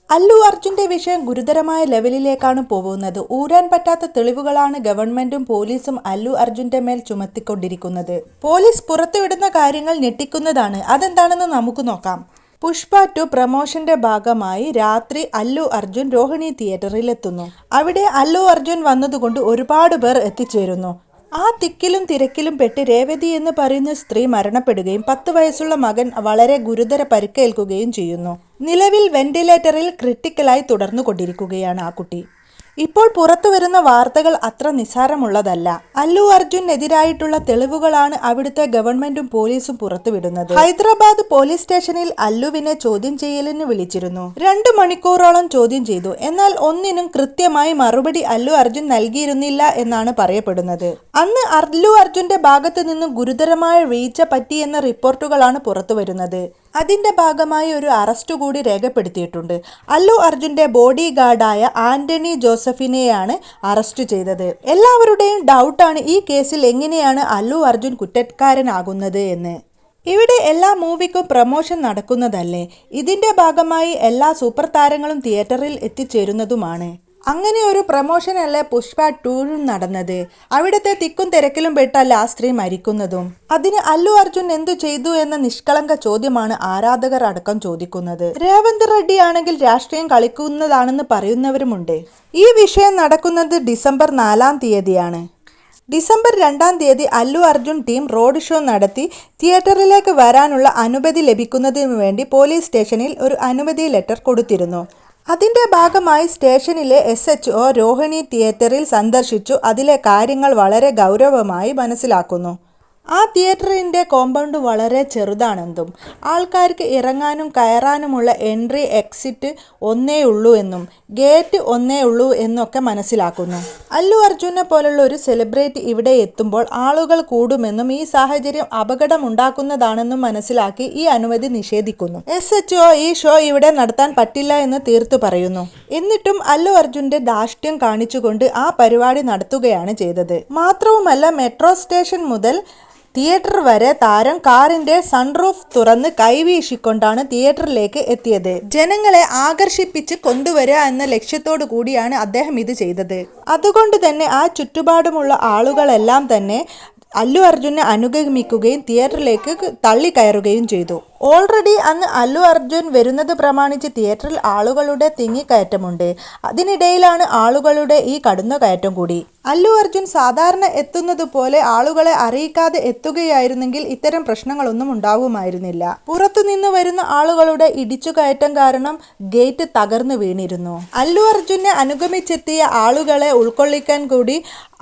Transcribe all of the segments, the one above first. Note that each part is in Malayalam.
അല്ലു അർജുന്റെ വിഷയം ഗുരുതരമായ ലെവലിലേക്കാണ് പോകുന്നത്. ഊരാൻ പറ്റാത്ത തെളിവുകളാണ് ഗവൺമെന്റും പോലീസും അല്ലു അർജുന്റെ മേൽ ചുമത്തിക്കൊണ്ടിരിക്കുന്നത്. പോലീസ് പുറത്തുവിടുന്ന കാര്യങ്ങൾ ഞെട്ടിക്കുന്നതാണ്. അതെന്താണെന്ന് നമുക്ക് നോക്കാം. പുഷ്പ 2 പ്രമോഷന്റെ ഭാഗമായി രാത്രി അല്ലു അർജുൻ രോഹിണി തിയേറ്ററിൽ എത്തുന്നു. അവിടെ അല്ലു അർജുൻ വന്നതുകൊണ്ട് ഒരുപാട് പേർ എത്തിച്ചേരുന്നു. ആ തിക്കിലും തിരക്കിലും പെട്ട് രേവതി എന്ന് പറയുന്ന സ്ത്രീ മരണപ്പെടുകയും 10 വയസ്സുള്ള മകൻ വളരെ ഗുരുതര പരിക്കേൽക്കുകയും ചെയ്യുന്നു. നിലവിൽ വെന്റിലേറ്ററിൽ ക്രിട്ടിക്കലായി തുടർന്നു കൊണ്ടിരിക്കുകയാണ് ആ കുട്ടി. ഇപ്പോൾ പുറത്തു വരുന്ന വാർത്തകൾ അത്ര നിസ്സാരമുള്ളതല്ല. അല്ലു അർജുനെതിരായിട്ടുള്ള തെളിവുകളാണ് അവിടുത്തെ ഗവൺമെന്റും പോലീസും പുറത്തുവിടുന്നത്. ഹൈദരാബാദ് പോലീസ് സ്റ്റേഷനിൽ അല്ലുവിനെ ചോദ്യം ചെയ്യലിന് വിളിച്ചിരുന്നു. 2 മണിക്കൂറോളം ചോദ്യം ചെയ്തു. എന്നാൽ ഒന്നിനും കൃത്യമായി മറുപടി അല്ലു അർജുൻ നൽകിയിരുന്നില്ല എന്നാണ് പറയപ്പെടുന്നത്. അന്ന് അല്ലു അർജുന്റെ ഭാഗത്ത് നിന്നും ഗുരുതരമായ വീഴ്ച പറ്റിയെന്ന റിപ്പോർട്ടുകളാണ് പുറത്തു വരുന്നത്. അതിന്റെ ഭാഗമായി ഒരു അറസ്റ്റ് കൂടി രേഖപ്പെടുത്തിയിട്ടുണ്ട്. അല്ലു അർജുന്റെ ബോഡി ഗാർഡായ ആന്റണി ജോസഫിനെയാണ് അറസ്റ്റ് ചെയ്തത്. എല്ലാവരുടെയും ഡൗട്ടാണ് ഈ കേസിൽ എങ്ങനെയാണ് അല്ലു അർജുൻ കുറ്റക്കാരനാകുന്നത് എന്ന്. ഇവിടെ എല്ലാ മൂവിക്കും പ്രമോഷൻ നടക്കുന്നതല്ലേ. ഇതിന്റെ ഭാഗമായി എല്ലാ സൂപ്പർ താരങ്ങളും തിയേറ്ററിൽ എത്തിച്ചേരുന്നതുമാണ്. അങ്ങനെ ഒരു പ്രമോഷൻ അല്ലേ പുഷ്പ 2 നടന്നത്. അവിടുത്തെ തിക്കും തിരക്കിലും പെട്ടല്ല ആ സ്ത്രീ മരിക്കുന്നതും. അതിന് അല്ലു അർജുൻ എന്തു ചെയ്തു എന്ന നിഷ്കളങ്ക ചോദ്യമാണ് ആരാധകർ അടക്കം ചോദിക്കുന്നത്. രേവന്ത് റെഡ്ഡി ആണെങ്കിൽ രാഷ്ട്രീയം കളിക്കുന്നതാണെന്ന് പറയുന്നവരുമുണ്ട്. ഈ വിഷയം നടക്കുന്നത് ഡിസംബർ 4-ാം തീയതിയാണ്. ഡിസംബർ 2-ാം തീയതി Allu Arjun team road show നടത്തി തിയേറ്ററിലേക്ക് വരാനുള്ള അനുമതി ലഭിക്കുന്നതിനു വേണ്ടി പോലീസ് സ്റ്റേഷനിൽ ഒരു അനുമതി ലെറ്റർ കൊടുത്തിരുന്നു. അതിന്റെ ഭാഗമായി സ്റ്റേഷനിലെ SHO രോഹിണി തിയേറ്ററിൽ സന്ദർശിച്ചു അതിലെ കാര്യങ്ങൾ വളരെ ഗൗരവമായി മനസ്സിലാക്കുന്നു. ആ തിയേറ്ററിന്റെ കോമ്പൗണ്ട് വളരെ ചെറുതാണെന്നും ആൾക്കാർക്ക് ഇറങ്ങാനും കയറാനുമുള്ള എൻട്രി എക്സിറ്റ് ഒന്നേ ഉള്ളൂ എന്നും ഗേറ്റ് ഒന്നേ ഉള്ളൂ എന്നൊക്കെ മനസ്സിലാക്കുന്നു. അല്ലു അർജുനെ പോലുള്ള ഒരു സെലിബ്രിറ്റി ഇവിടെ എത്തുമ്പോൾ ആളുകൾ കൂടുമെന്നും ഈ സാഹചര്യം അപകടമുണ്ടാക്കുന്നതാണെന്നും മനസ്സിലാക്കി ഈ അനുമതി നിഷേധിക്കുന്നു. SHO ഈ ഷോ ഇവിടെ നടത്താൻ പറ്റില്ല എന്ന് തീർത്തു പറയുന്നു. എന്നിട്ടും അല്ലു അർജുന്റെ ധാർഷ്ട്യം കാണിച്ചുകൊണ്ട് ആ പരിപാടി നടത്തുകയാണ് ചെയ്തത്. മാത്രവുമല്ല മെട്രോ സ്റ്റേഷൻ മുതൽ തിയേറ്റർ വരെ താരം കാറിന്റെ സൺറൂഫ് തുറന്ന് കൈവീശിക്കൊണ്ടാണ് തിയേറ്ററിലേക്ക് എത്തിയത്. ജനങ്ങളെ ആകർഷിപ്പിച്ച് കൊണ്ടുവരിക എന്ന ലക്ഷ്യത്തോടു കൂടിയാണ് അദ്ദേഹം ഇത് ചെയ്തത്. അതുകൊണ്ട് തന്നെ ആ ചുറ്റുപാടുമുള്ള ആളുകളെല്ലാം തന്നെ അല്ലു അർജുനെ അനുഗമിക്കുകയും തിയേറ്ററിലേക്ക് തള്ളിക്കയറുകയും ചെയ്തു. ഓൾറെഡി അന്ന് അല്ലു അർജുൻ വരുന്നത് പ്രമാണിച്ച് തിയേറ്ററിൽ ആളുകളുടെ തിങ്ങിക്കയറ്റമുണ്ട്. അതിനിടയിലാണ് ആളുകളുടെ ഈ കടന്നു കയറ്റം കൂടി. അല്ലു അർജുൻ സാധാരണ എത്തുന്നത് പോലെ ആളുകളെ അറിയിക്കാതെ എത്തുകയായിരുന്നെങ്കിൽ ഇത്തരം പ്രശ്നങ്ങളൊന്നും ഉണ്ടാവുമായിരുന്നില്ല. പുറത്തുനിന്ന് വരുന്ന ആളുകളുടെ ഇടിച്ചുകയറ്റം കാരണം ഗേറ്റ് തകർന്നു വീണിരുന്നു. അല്ലു അർജുനെ അനുഗമിച്ചെത്തിയ ആളുകളെ ഉൾക്കൊള്ളിക്കാൻ കൂടി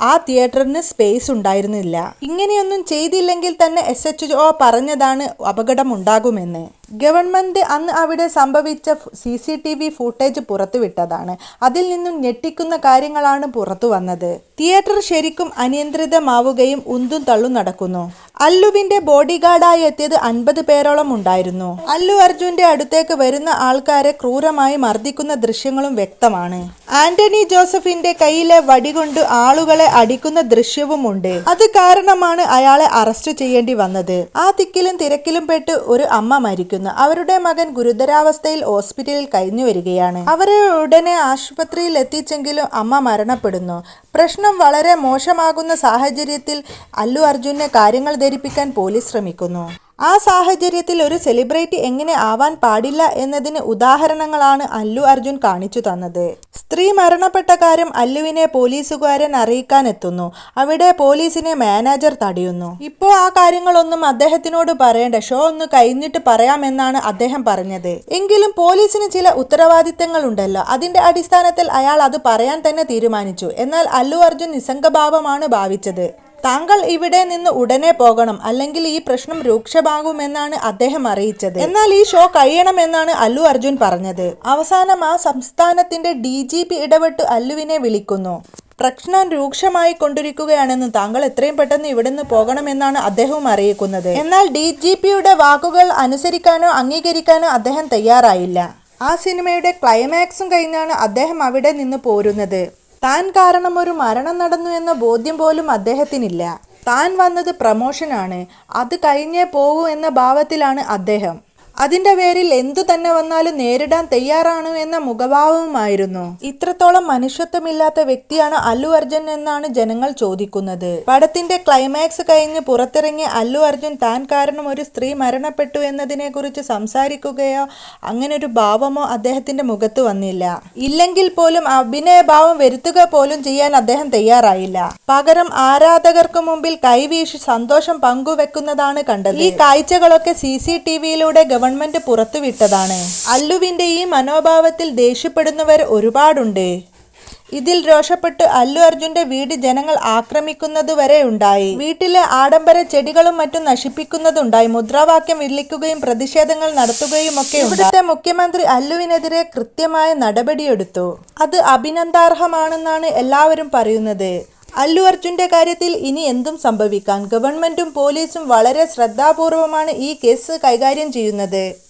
ആ തിയേറ്ററിന് സ്പേസ് ഉണ്ടായിരുന്നില്ല. ഇങ്ങനെയൊന്നും ചെയ്തില്ലെങ്കിൽ തന്നെ SHO പറഞ്ഞതാണ് അപകടമുണ്ടാകുമെന്ന്. ഗവൺമെന്റ് അന്ന് അവിടെ സംഭവിച്ച CCTV ഫുട്ടേജ് പുറത്തുവിട്ടതാണ്. അതിൽ നിന്നും ഞെട്ടിക്കുന്ന കാര്യങ്ങളാണ് പുറത്തു വന്നത്. തിയേറ്റർ ശരിക്കും അനിയന്ത്രിതമാവുകയും ഉന്തും തള്ളും നടക്കുന്നു. അല്ലുവിന്റെ ബോഡി ഗാർഡായി എത്തിയത് 50 പേരോളം ഉണ്ടായിരുന്നു. അല്ലു അർജുന്റെ അടുത്തേക്ക് വരുന്ന ആൾക്കാരെ ക്രൂരമായി മർദ്ദിക്കുന്ന ദൃശ്യങ്ങളും വ്യക്തമാണ്. ആന്റണി ജോസഫിന്റെ കയ്യിലെ വടികൊണ്ട് ആളുകളെ അടിക്കുന്ന ദൃശ്യവുമുണ്ട്. അത് കാരണമാണ് അയാളെ അറസ്റ്റ് ചെയ്യേണ്ടി വന്നത്. ആ തിക്കിലും തിരക്കിലും പെട്ട് ഒരു അമ്മ മരിക്കുന്നു. അവരുടെ മകൻ ഗുരുതരാവസ്ഥയിൽ ഹോസ്പിറ്റലിൽ കഴിഞ്ഞു വരികയാണ്. അവരെ ഉടനെ ആശുപത്രിയിൽ എത്തിച്ചെങ്കിലും അമ്മ മരണപ്പെടുന്നു. പ്രശ്നം വളരെ മോശമാകുന്ന സാഹചര്യത്തിൽ അല്ലു അർജുനെ കാര്യങ്ങൾ ധരിപ്പിക്കാൻ പോലീസ് ശ്രമിക്കുന്നു. ആ സാഹചര്യത്തിൽ ഒരു സെലിബ്രിറ്റി എങ്ങനെ ആവാൻ പാടില്ല എന്നതിന് ഉദാഹരണങ്ങളാണ് അല്ലു അർജുൻ കാണിച്ചു തന്നത്. സ്ത്രീ മരണപ്പെട്ട കാര്യം അല്ലുവിനെ പോലീസുകാരൻ അറിയിക്കാൻ എത്തുന്നു. അവിടെ പോലീസിനെ മാനേജർ തടയുന്നു. ഇപ്പോൾ ആ കാര്യങ്ങളൊന്നും അദ്ദേഹത്തിനോട് പറയേണ്ട, ഷോ ഒന്ന് കഴിഞ്ഞിട്ട് പറയാമെന്നാണ് അദ്ദേഹം പറഞ്ഞത്. എങ്കിലും പോലീസിന് ചില ഉത്തരവാദിത്തങ്ങൾ ഉണ്ടല്ലോ. അതിന്റെ അടിസ്ഥാനത്തിൽ അയാൾ അത് പറയാൻ തന്നെ തീരുമാനിച്ചു. എന്നാൽ അല്ലു അർജുൻ നിസ്സംഗഭാവമാണ് ഭാവിച്ചത്. താങ്കൾ ഇവിടെ നിന്ന് ഉടനെ പോകണം, അല്ലെങ്കിൽ ഈ പ്രശ്നം രൂക്ഷമാകുമെന്നാണ് അദ്ദേഹം അറിയിച്ചത്. എന്നാൽ ഈ ഷോ കഴിയണമെന്നാണ് അല്ലു അർജുൻ പറഞ്ഞത്. അവസാനം ആ സംസ്ഥാനത്തിന്റെ DGP ഇടപെട്ട് അല്ലുവിനെ വിളിക്കുന്നു. പ്രശ്നം രൂക്ഷമായി കൊണ്ടിരിക്കുകയാണെന്ന്, താങ്കൾ എത്രയും പെട്ടെന്ന് ഇവിടുന്ന് പോകണമെന്നാണ് അദ്ദേഹവും അറിയിക്കുന്നത്. എന്നാൽ DGPയുടെ വാക്കുകൾ അനുസരിക്കാനോ അംഗീകരിക്കാനോ അദ്ദേഹം തയ്യാറായില്ല. ആ സിനിമയുടെ ക്ലൈമാക്സും കഴിഞ്ഞാണ് അദ്ദേഹം അവിടെ നിന്ന് പോരുന്നത്. താൻ കാരണം ഒരു മരണം നടന്നു എന്ന ബോധ്യം പോലും അദ്ദേഹത്തിനില്ല. താൻ വന്നത് പ്രമോഷനാണ്, അത് കഴിഞ്ഞേ പോകൂ എന്ന ഭാവത്തിലാണ് അദ്ദേഹം. അതിന്റെ പേരിൽ എന്തു തന്നെ വന്നാലും നേരിടാൻ തയ്യാറാണ് എന്ന മുഖഭാവവുമായിരുന്നു. ഇത്രത്തോളം മനുഷ്യത്വമില്ലാത്ത വ്യക്തിയാണ് അല്ലു അർജുൻ എന്നാണ് ജനങ്ങൾ ചോദിക്കുന്നത്. പടത്തിന്റെ ക്ലൈമാക്സ് കഴിഞ്ഞ് പുറത്തിറങ്ങിയ അല്ലു അർജുൻ താൻ കാരണം ഒരു സ്ത്രീ മരണപ്പെട്ടു എന്നതിനെ കുറിച്ച് സംസാരിക്കുകയോ അങ്ങനൊരു ഭാവമോ അദ്ദേഹത്തിന്റെ മുഖത്ത് വന്നില്ല. ഇല്ലെങ്കിൽ പോലും അഭിനയഭാവം വരുത്തുക പോലും ചെയ്യാൻ അദ്ദേഹം തയ്യാറായില്ല. പകരം ആരാധകർക്ക് മുമ്പിൽ കൈവീശി സന്തോഷം പങ്കുവെക്കുന്നതാണ് കണ്ടത്. ഈ കാഴ്ചകളൊക്കെ CCTVയിലൂടെ ഗവൺമെന്റ് പുറത്തുവിട്ടതാണ്. അല്ലുവിന്റെ ഈ മനോഭാവത്തിൽ ദേഷ്യപ്പെടുന്നവർ ഒരുപാടുണ്ട്. ഇതിൽ രോഷപ്പെട്ട് അല്ലു അർജുന്റെ വീട് ജനങ്ങൾ ആക്രമിക്കുന്നതുവരെ ഉണ്ടായി. വീട്ടിലെ ആഡംബര ചെടികളും മറ്റും നശിപ്പിക്കുന്നതുണ്ടായി. മുദ്രാവാക്യം വിളിക്കുകയും പ്രതിഷേധങ്ങൾ നടത്തുകയുമൊക്കെ. ഇവിടുത്തെ മുഖ്യമന്ത്രി അല്ലുവിനെതിരെ കൃത്യമായ നടപടിയെടുത്തു. അത് അഭിനന്ദനാർഹമാണെന്നാണ് എല്ലാവരും പറയുന്നത്. അല്ലു അർജുന്റെ കാര്യത്തിൽ ഇനി എന്തും സംഭവിക്കാം. ഗവൺമെന്റും പോലീസും വളരെ ശ്രദ്ധാപൂർവമാണ് ഈ കേസ് കൈകാര്യം ചെയ്യുന്നത്.